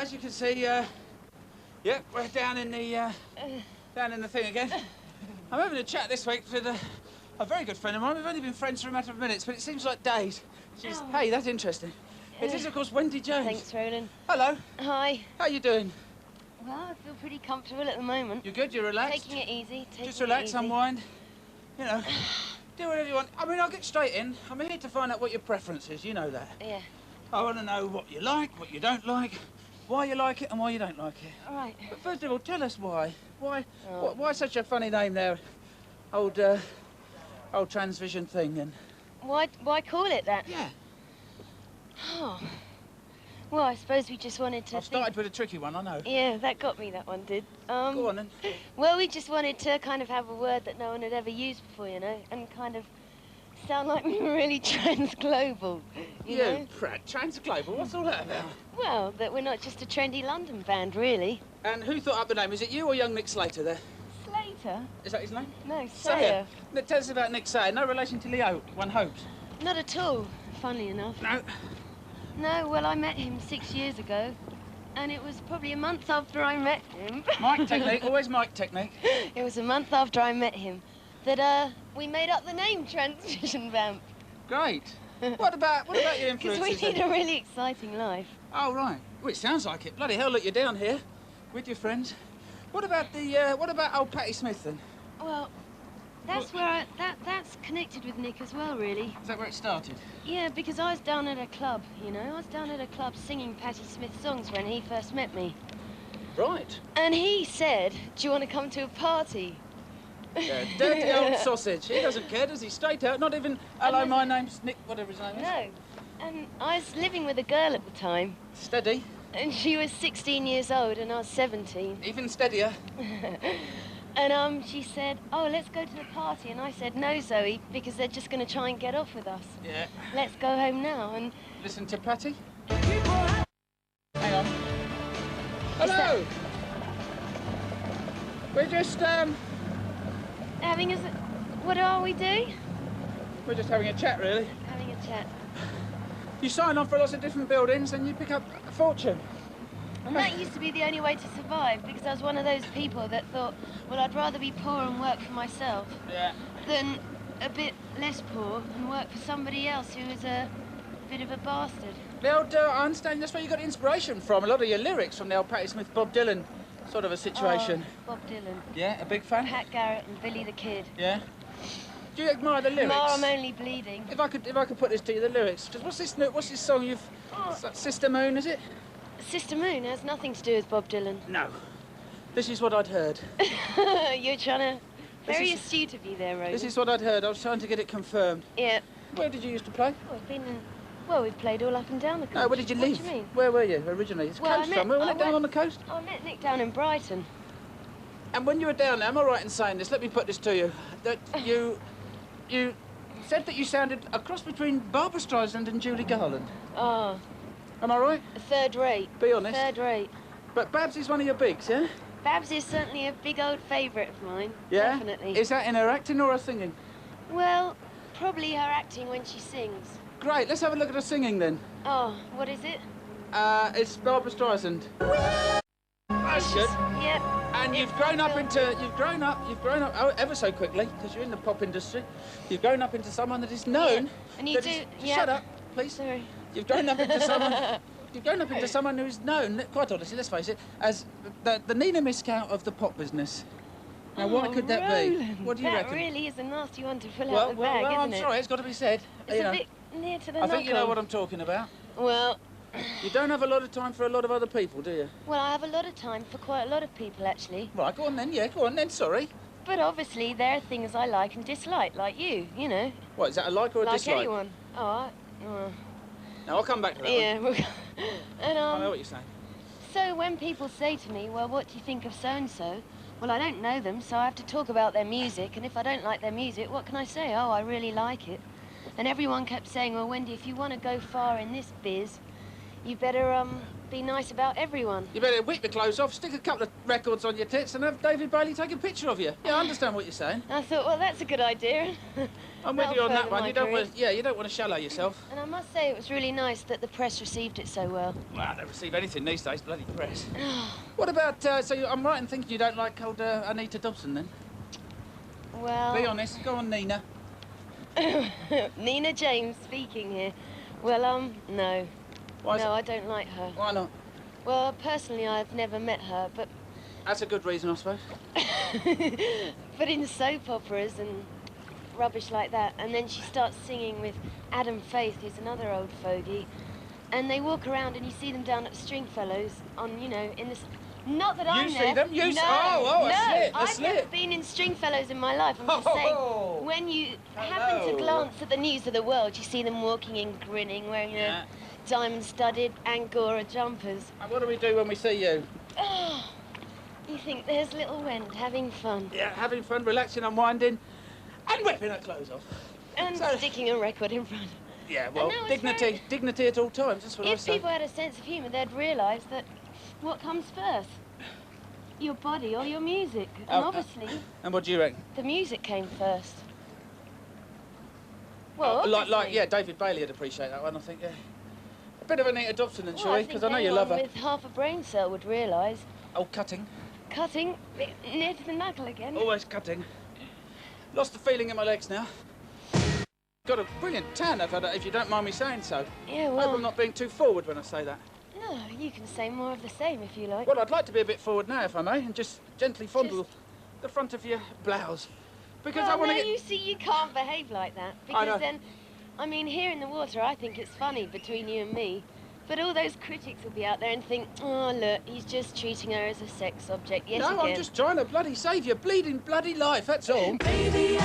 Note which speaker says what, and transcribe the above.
Speaker 1: as you can see, yeah, we're down in the thing again. I'm having a chat this week with a very good friend of mine. We've only been friends for a matter of minutes, but it seems like days. She's, hey, that's interesting. It is, of course, Wendy James.
Speaker 2: Thanks, Roland.
Speaker 1: Hello.
Speaker 2: Hi.
Speaker 1: How you doing?
Speaker 2: Well, I feel pretty comfortable at the moment.
Speaker 1: You're good? You're relaxed?
Speaker 2: Taking it easy.
Speaker 1: Just relax, unwind. You know, do whatever you want. I mean, I'll get straight in. I'm here to find out what your preference is. You know that.
Speaker 2: Yeah.
Speaker 1: I want to know what you like, what you don't like, why you like it and why you don't like it.
Speaker 2: All right.
Speaker 1: But first of all, tell us why. Why such a funny name there? Old Transvision thing and...
Speaker 2: Why call it that?
Speaker 1: Yeah.
Speaker 2: Oh. Well, I suppose we just wanted to
Speaker 1: I've started with a tricky one, I know.
Speaker 2: Yeah, that got me, that one did.
Speaker 1: Go on then.
Speaker 2: Well, we just wanted to kind of have a word that no one had ever used before, you know, and kind of sound like we were really trans-global, you know?
Speaker 1: Trans-global? What's all that about?
Speaker 2: Well, that we're not just a trendy London band, really.
Speaker 1: And who thought up the name? Is it you or young Nick Slater there?
Speaker 2: Slater?
Speaker 1: Is that his name?
Speaker 2: No, Sayer.
Speaker 1: Tell us about Nick Sayer. No relation to Leo, one hopes.
Speaker 2: Not at all, funnily enough.
Speaker 1: No.
Speaker 2: No, well, I met him 6 years ago, and it was probably a month after I met him.
Speaker 1: Mic technique, always mic technique.
Speaker 2: It was a month after I met him that we made up the name Transvision Vamp.
Speaker 1: Great. What about your influences?
Speaker 2: Because we lead a really exciting life.
Speaker 1: Oh, right. Well, it sounds like it. Bloody hell, look, you're down here with your friends. What about old Patti Smith, then?
Speaker 2: Well, that's where that's connected with Nick as well, really.
Speaker 1: Is that where it started?
Speaker 2: Yeah, because I was down at a club, you know. I was down at a club singing Patti Smith songs when he first met me.
Speaker 1: Right.
Speaker 2: And he said, do you want to come to a party?
Speaker 1: Yeah, dirty old sausage. He doesn't care, does he? Straight out, not even, hello, my name's Nick, whatever his name is.
Speaker 2: No. And I was living with a girl at the time.
Speaker 1: Steady.
Speaker 2: And she was 16 years old and I was 17.
Speaker 1: Even steadier.
Speaker 2: And she said, oh, let's go to the party. And I said, no, Zoe, because they're just going to try and get off with us.
Speaker 1: Yeah.
Speaker 2: Let's go home now and...
Speaker 1: Listen to Patti. Hang on. Hello! We're just,
Speaker 2: having a... What are we doing?
Speaker 1: We're just having a chat, really.
Speaker 2: Having a chat.
Speaker 1: You sign on for lots of different buildings and you pick up a fortune.
Speaker 2: And that used to be the only way to survive, because I was one of those people that thought, well, I'd rather be poor and work for myself than a bit less poor and work for somebody else who is a bit of a bastard.
Speaker 1: The old, I understand that's where you got inspiration from. A lot of your lyrics from the old Patti Smith, Bob Dylan sort of a situation.
Speaker 2: Oh, Bob Dylan.
Speaker 1: Yeah, a big fan?
Speaker 2: Pat Garrett and Billy the Kid.
Speaker 1: Yeah. Do you admire the lyrics?
Speaker 2: No, I'm only bleeding.
Speaker 1: If I could put this to you, the lyrics. Because what's this song you've... Sister Moon, is it?
Speaker 2: Sister Moon has nothing to do with Bob Dylan.
Speaker 1: No. This is what I'd heard.
Speaker 2: You're trying to... Very astute of you there, Rose.
Speaker 1: This is what I'd heard. I was trying to get it confirmed.
Speaker 2: Yeah.
Speaker 1: Where did you used to play?
Speaker 2: Oh, we've played all up and down the coast.
Speaker 1: No, where did you live?
Speaker 2: What do you mean?
Speaker 1: Where were you originally? It's coast somewhere, wasn't it, down on the coast?
Speaker 2: I met Nick down in Brighton.
Speaker 1: And when you were down there, am I right in saying this? Let me put this to you. That you said that you sounded a cross between Barbra Streisand and Julie Garland.
Speaker 2: Oh.
Speaker 1: Am I right?
Speaker 2: Third rate.
Speaker 1: Be honest.
Speaker 2: Third rate.
Speaker 1: But Babs is one of your bigs, yeah?
Speaker 2: Babs is certainly a big old favourite of mine.
Speaker 1: Yeah?
Speaker 2: Definitely.
Speaker 1: Is that in her acting or her singing?
Speaker 2: Well, probably her acting when she sings.
Speaker 1: Great, let's have a look at her singing then.
Speaker 2: Oh, what is it?
Speaker 1: It's Barbra Streisand. That's good.
Speaker 2: Yep.
Speaker 1: And you've grown up ever so quickly, because you're in the pop industry. You've grown up into someone that is known.
Speaker 2: Yeah. And you
Speaker 1: Shut up, please.
Speaker 2: Sorry.
Speaker 1: You've grown up into someone. You've grown up into someone who is known, quite honestly, let's face it, as the Nina Miscout of the pop business. Now, why could that be? What do you reckon?
Speaker 2: That really is a nasty one to pull out the bag,
Speaker 1: well, I'm
Speaker 2: isn't it?
Speaker 1: sorry, it's got to be said.
Speaker 2: It's a bit near to the
Speaker 1: I think you know what I'm talking about.
Speaker 2: Well...
Speaker 1: You don't have a lot of time for a lot of other people, do you?
Speaker 2: Well, I have a lot of time for quite a lot of people, actually.
Speaker 1: Right, go on then, sorry.
Speaker 2: But obviously, there are things I like and dislike, like you know.
Speaker 1: What, is that a like or a dislike?
Speaker 2: Like anyone. Oh,
Speaker 1: No, I'll come back to that one.
Speaker 2: Yeah, and,
Speaker 1: I know what you're saying.
Speaker 2: So when people say to me, well, what do you think of so-and-so? Well, I don't know them, so I have to talk about their music, and if I don't like their music, what can I say? Oh, I really like it. And everyone kept saying, well, Wendy, if you want to go far in this biz, you better be nice about everyone.
Speaker 1: You better whip your clothes off, stick a couple of records on your tits and have David Bailey take a picture of you. Yeah, I understand what you're saying.
Speaker 2: I thought, well, that's a good idea.
Speaker 1: I'm with you on that one. You don't want to shallow yourself.
Speaker 2: And I must say it was really nice that the press received it so well.
Speaker 1: Well, they receive anything these days, bloody press. What about, I'm right in thinking you don't like old Anita Dobson, then?
Speaker 2: Well...
Speaker 1: Be honest. Go on, Nina.
Speaker 2: Nina James speaking here. Well, no.
Speaker 1: Why
Speaker 2: no, I don't like her.
Speaker 1: Why not?
Speaker 2: Well, personally, I've never met her, but...
Speaker 1: That's a good reason, I suppose.
Speaker 2: But in soap operas and rubbish like that, and then she starts singing with Adam Faith, who's another old fogey, and they walk around and you see them down at Stringfellows on, you know, in this... Not that I'm there.
Speaker 1: You see them? You
Speaker 2: no,
Speaker 1: oh, a
Speaker 2: I've
Speaker 1: slip.
Speaker 2: never been in Stringfellows in my life. I'm just saying, when you happen to glance at the news of the world, you see them walking in, grinning, wearing their diamond-studded Angora jumpers.
Speaker 1: And what do we do when we see you?
Speaker 2: Oh, you think there's little Wend having fun.
Speaker 1: Yeah, having fun, relaxing, unwinding, and whipping her clothes off.
Speaker 2: And sticking a record in front.
Speaker 1: Yeah, well, dignity at all times, that's what I say.
Speaker 2: If people had a sense of humour, they'd realise that what comes first? Your body or your music? And obviously...
Speaker 1: And what do you reckon?
Speaker 2: The music came first. Well,
Speaker 1: yeah, David Bailey would appreciate that one, I think, yeah. A bit of Anita Dobson then, shall we? Because I know you love her.
Speaker 2: With half a brain cell would realise.
Speaker 1: Oh, cutting.
Speaker 2: Cutting? Near to the knuckle again.
Speaker 1: Always cutting. Lost the feeling in my legs now. Got a brilliant tan, if you don't mind me saying so.
Speaker 2: Yeah, well...
Speaker 1: I hope I'm not being too forward when I say that.
Speaker 2: No, you can say more of the same if you like.
Speaker 1: Well, I'd like to be a bit forward now, if I may, and just gently fondle the front of your blouse. Because I want to
Speaker 2: you see, you can't behave like that. Because then, I mean, here in the water, I think it's funny between you and me. But all those critics will be out there and think, oh, look, he's just treating her as a sex object yet again.
Speaker 1: No, I'm just trying to bloody save your bleeding bloody life, that's all.
Speaker 3: Baby,